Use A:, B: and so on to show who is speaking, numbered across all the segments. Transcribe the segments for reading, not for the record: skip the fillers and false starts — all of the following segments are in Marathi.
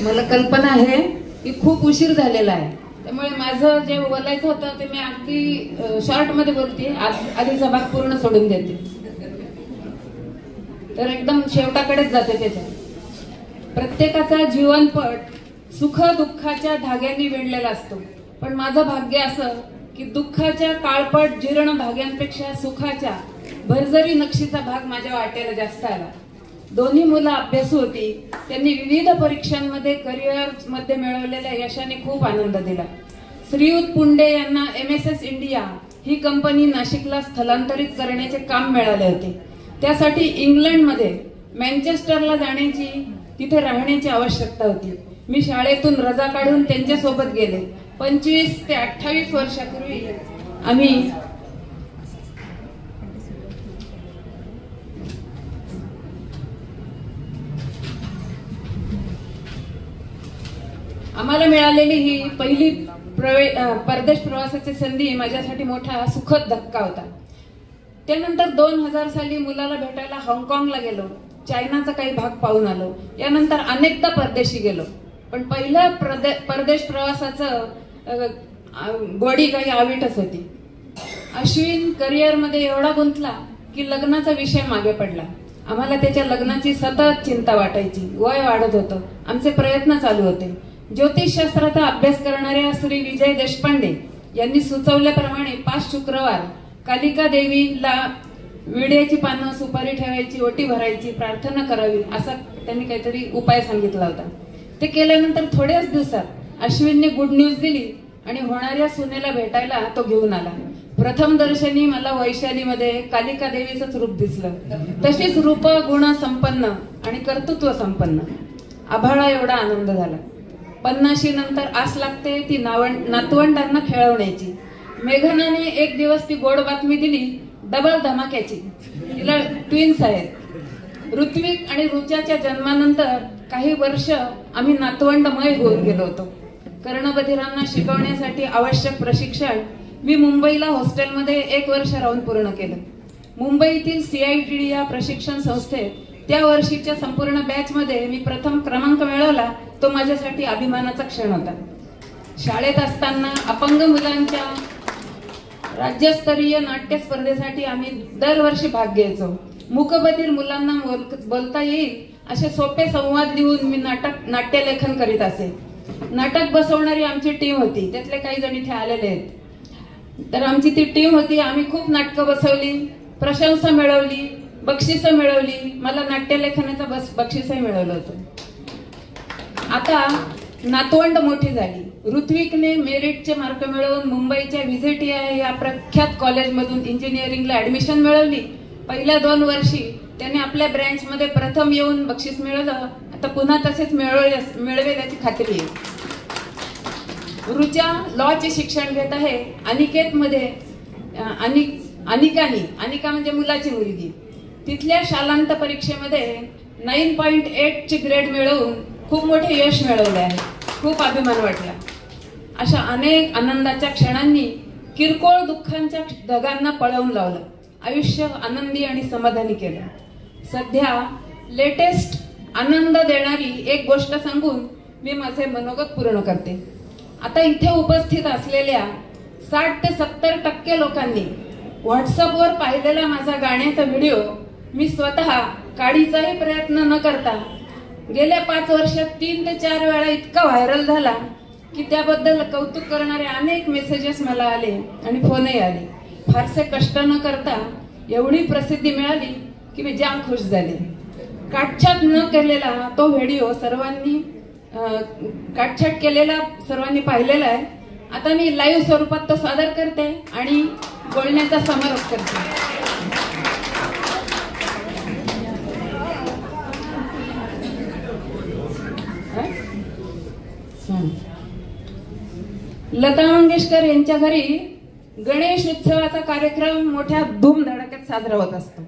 A: मला कल्पना आहे की खूप उशीर झालेला आहे, त्यामुळे माझं जे बोलायचं होतं ते मी अगदी शॉर्ट मध्ये बोलते, आधीचा भाग पूर्ण सोडून देते, तर एकदम शेवटाकडेच जाते. त्याच्यात प्रत्येकाचा जीवनपट सुख दुःखाच्या धाग्यांनी विणलेला असतो, पण माझं भाग्य असं की दुःखाच्या काळपट जीर्ण धाग्यांपेक्षा सुखाच्या भरजरी नक्षीचा भाग माझ्या वाटेला जास्त आला. दोन्ही मुलं अभ्यासू होती, त्यांनी विविध परीक्षांमध्ये करिअर मध्ये मिळवलेल्या यशाने खूप आनंद दिला. श्रीयुत पुंडे यांना MSS इंडिया ही कंपनी नाशिकला स्थलांतरित करण्याचे काम मिळाले होते. त्यासाठी इंग्लंडमध्ये मँचेस्टरला जाण्याची, तिथे राहण्याची आवश्यकता होती. मी शाळेतून रजा काढून त्यांच्यासोबत गेले. 25 ते 28 वर्षापूर्वी आम्हाला मिळालेली ही पहिली परदेश प्रवासाची संधी माझ्यासाठी मोठा सुखद धक्का होता. त्यानंतर 2000 साली मुलाला भेटायला हाँगकाँगला गेलो. चायनाचा काही भाग पाहून आलो. यानंतर अनेकदा परदेशी गेलो, पण पहिल्या परदेश प्रवासाचं गोडी काही आविटच होती. अश्विन करिअर मध्ये एवढा गुंतला की लग्नाचा विषय मागे पडला. आम्हाला त्याच्या लग्नाची सतत चिंता वाटायची. वय वाढत होतं, आमचे प्रयत्न चालू होते. ज्योतिषशास्त्राचा अभ्यास करणाऱ्या श्री विजय देशपांडे यांनी सुचवल्याप्रमाणे 5 शुक्रवार कालिका देवीला विड्याची पानं, सुपारी ठेवायची, ओटी भरायची, प्रार्थना करावी, असा त्यांनी काहीतरी उपाय सांगितला होता. ते केल्यानंतर थोड्याच दिवसात अश्विनने गुड न्यूज दिली आणि होणाऱ्या सुनेला भेटायला तो घेऊन आला. प्रथम दर्शनी मला वैशालीमध्ये कालिका देवीचंच रूप दिसलं. तशीच रूप गुण संपन्न आणि कर्तृत्व संपन्न. आभाळा एवढा आनंद झाला. 50 नंतर आस लागते ती नातवंडांना खेळवण्याची. मेघनाने एक दिवस ती गोड बातमी दिली, डबल धमाक्याची. तिला ट्विन्स आहेत. ऋत्विक आणि ऋचाच्या जन्मानंतर काही वर्ष आम्ही नातवंडमय होऊन गेलो होतो. कर्णबधिरांना शिकवण्यासाठी आवश्यक प्रशिक्षण मी मुंबईला हॉस्टेलमध्ये 1 वर्ष राहून पूर्ण केलं. मुंबईतील CITD या प्रशिक्षण संस्थेत त्या वर्षीच्या संपूर्ण बॅच मध्ये मी प्रथम क्रमांक मिळवला. तो माझ्यासाठी अभिमानाचा क्षण होता. शाळेत असताना अपंग मुलांच्या राज्यस्तरीय नाट्य स्पर्धेसाठी आम्ही दरवर्षी भाग घ्यायचो. मूकबधिर मुलांना बोलता येईल असे सोपे संवाद लिहून मी नाट्यलेखन करीत असे. नाटक बसवणारी आमची टीम होती. त्यातले काही जण इथे आलेले आहेत. तर आमची ती टीम होती. आम्ही खूप नाटकं बसवली, प्रशंसा मिळवली, बक्षिसं मिळवली. मला नाट्यलेखनाचं बक्षीसही मिळवलं होतं. आता नातवंड मोठी झाली. ऋत्विकने मेरिटचे मार्क मिळवून मुंबईच्या VJTI या प्रख्यात कॉलेजमधून इंजिनिअरिंगला ऍडमिशन मिळवली. पहिल्या 2 वर्षी त्याने आपल्या ब्रँच मध्ये प्रथम येऊन बक्षीस मिळवलं. आता पुन्हा तसेच मिळवेल याची खात्री आहे. ऋचा लॉचे शिक्षण घेत आहे. अनिकेत मध्ये अनिका म्हणजे मुलाची मुलगी, तिथल्या शालांत परीक्षेमध्ये 9.8 ची ग्रेड मिळवून खूप मोठे यश मिळवले आहे. खूप अभिमान वाटला. अशा अनेक आनंदाच्या क्षणांनी किरकोळ दुःखांच्या ढगांना पळवून लावलं. आयुष्य आनंदी आणि समाधानी केलं. सध्या लेटेस्ट आनंद देणारी एक गोष्ट सांगून मी माझे मनोगत पूर्ण करते. आता इथे उपस्थित असलेल्या 60 ते 70% लोकांनी व्हॉट्सअपवर पाहिलेला माझा गाण्याचा व्हिडिओ मी स्वतः काढीचाही प्रयत्न न करता गेल्या 5 वर्षात 3 ते 4 वेळा इतका व्हायरल झाला की त्याबद्दल कौतुक करणारे अनेक मेसेजेस मला आले आणि फोनही आले. फारसे कष्ट न करता एवढी प्रसिद्धी मिळाली की मी जाम खुश झाले. काटछाट न केलेला तो व्हिडिओ काटछाट केलेला सर्वांनी पाहिलेला आहे. आता मी लाईव्ह स्वरूपात तो सादर करते आणि बोलण्याचा समारोप करते. लता मंगेशकर यांच्या घरी गणेश उत्सवाचा कार्यक्रम मोठ्या धूमधडाक्यात साजरा होत असतो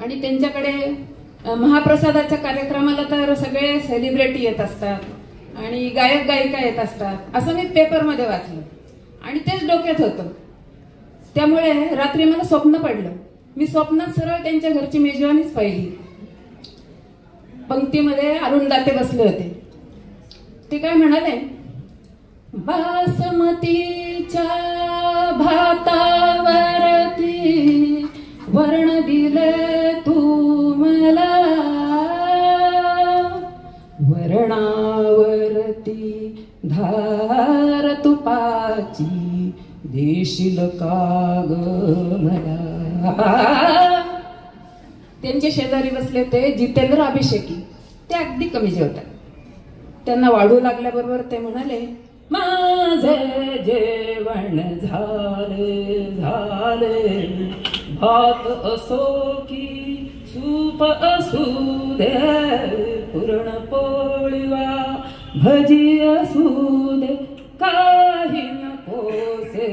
A: आणि त्यांच्याकडे महाप्रसादाच्या कार्यक्रमाला तर सगळे सेलिब्रिटी येत असतात आणि गायक गायिका येत असतात असं मी पेपरमध्ये वाचलं आणि तेच डोक्यात होतं. त्यामुळे रात्री मला स्वप्न पडलं. मी स्वप्नात सरळ त्यांच्या घरची मेजवानीच पाहिली. पंक्तीमध्ये अरुणदाते बसले होते. ते काय म्हणाले, बासमतीच्या भातावरती वर्ण दिले तू मला, वरणावरती धार तुपाची देशील काग मला. त्यांचे शेजारी बसले होते जितेंद्र अभिषेकी. ते अगदी कमी जेवतात. त्यांना वाढू लागल्याबरोबर ते म्हणाले, माझे जेवण झाले झाले, भात असो की सूप असू दे, पुरणपोळी भजी असू दे, काही नकोसे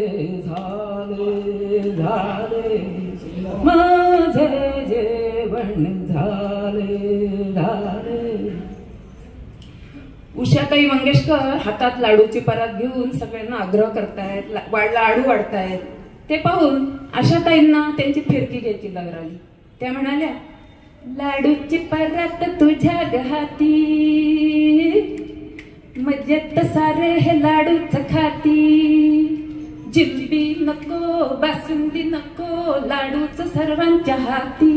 A: झाले झाले, माझे जेवण झाले झाले. उषाताई मंगेशकर हातात लाडूची परात घेऊन सगळ्यांना आग्रह करतायत, लाडू वाढतायत. ते पाहून आशाताईंना त्यांची फिरकी घ्यायची लहर आली. त्या म्हणाल्या, लाडूची परात तुझ्या हाती, मजेत सारे हे लाडूच खाती, जिलेबी नको बासुंदी नको, लाडूच सर्वांच्या हाती.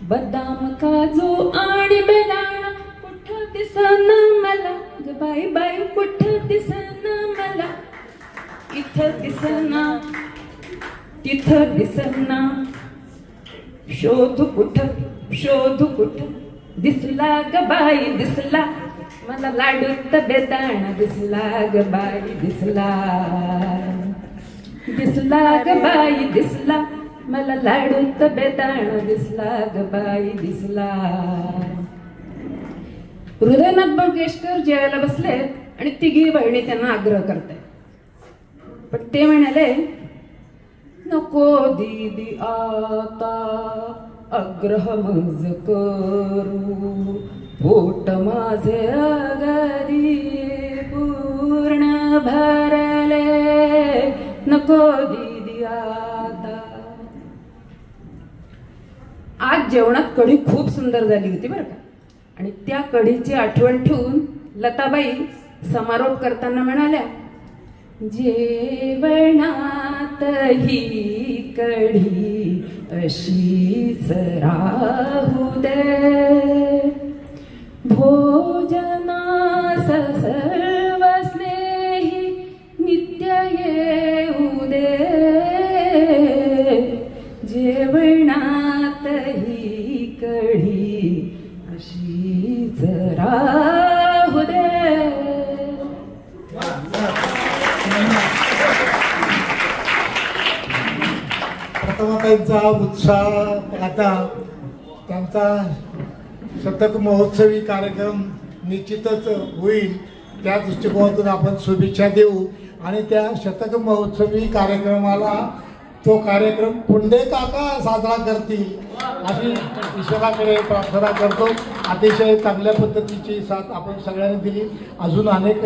A: बदाम काजू आणि बेदाणा कुठं दिसना मला, ग बाई बाई कुठं दिसना मला, इथं दिसना तिथं दिसना, शोधू कुठं दिसला ग बाई दिसला, मला लाडूत बेदाणा दिसला ग बाई दिसला, दिसला ग बाई दिसला, मला लाडूत बेदाणा दिसला ग बाई दिसला. हृदयनाथ मंगेशकर जेवायला बसले आणि तिघी बहिणी त्यांना आग्रह करतायत. पण ते म्हणाले, नको दीदी आता आग्रह मज करू, पोट माझे अगदी पूर्ण भरले, नको दीदी आता. आज जेवणात कढी खूप सुंदर झाली होती बरं का. आणि त्या कढीची आठवण ठेवून लताबाई समारोप करताना म्हणाल्या, जेवणात ही कढी अशीच राहू दे, भोजनास सर्व स्नेही नित्य येऊ दे, जेवणात ही कढी अशीच राहू दे.
B: प्रथमताईंचा उत्साह आता त्यांचा शतक महोत्सवी कार्यक्रम निश्चितच होईल, त्या दृष्टिकोनातून आपण शुभेच्छा देऊ. आणि त्या शतक महोत्सवी कार्यक्रमाला तो कार्यक्रम पुंडे काका साजरा करतील अशी ईश्वराकडे प्रार्थना करतो. अतिशय चांगल्या पद्धतीची साथ आपण सगळ्यांनी दिली. अजून अनेक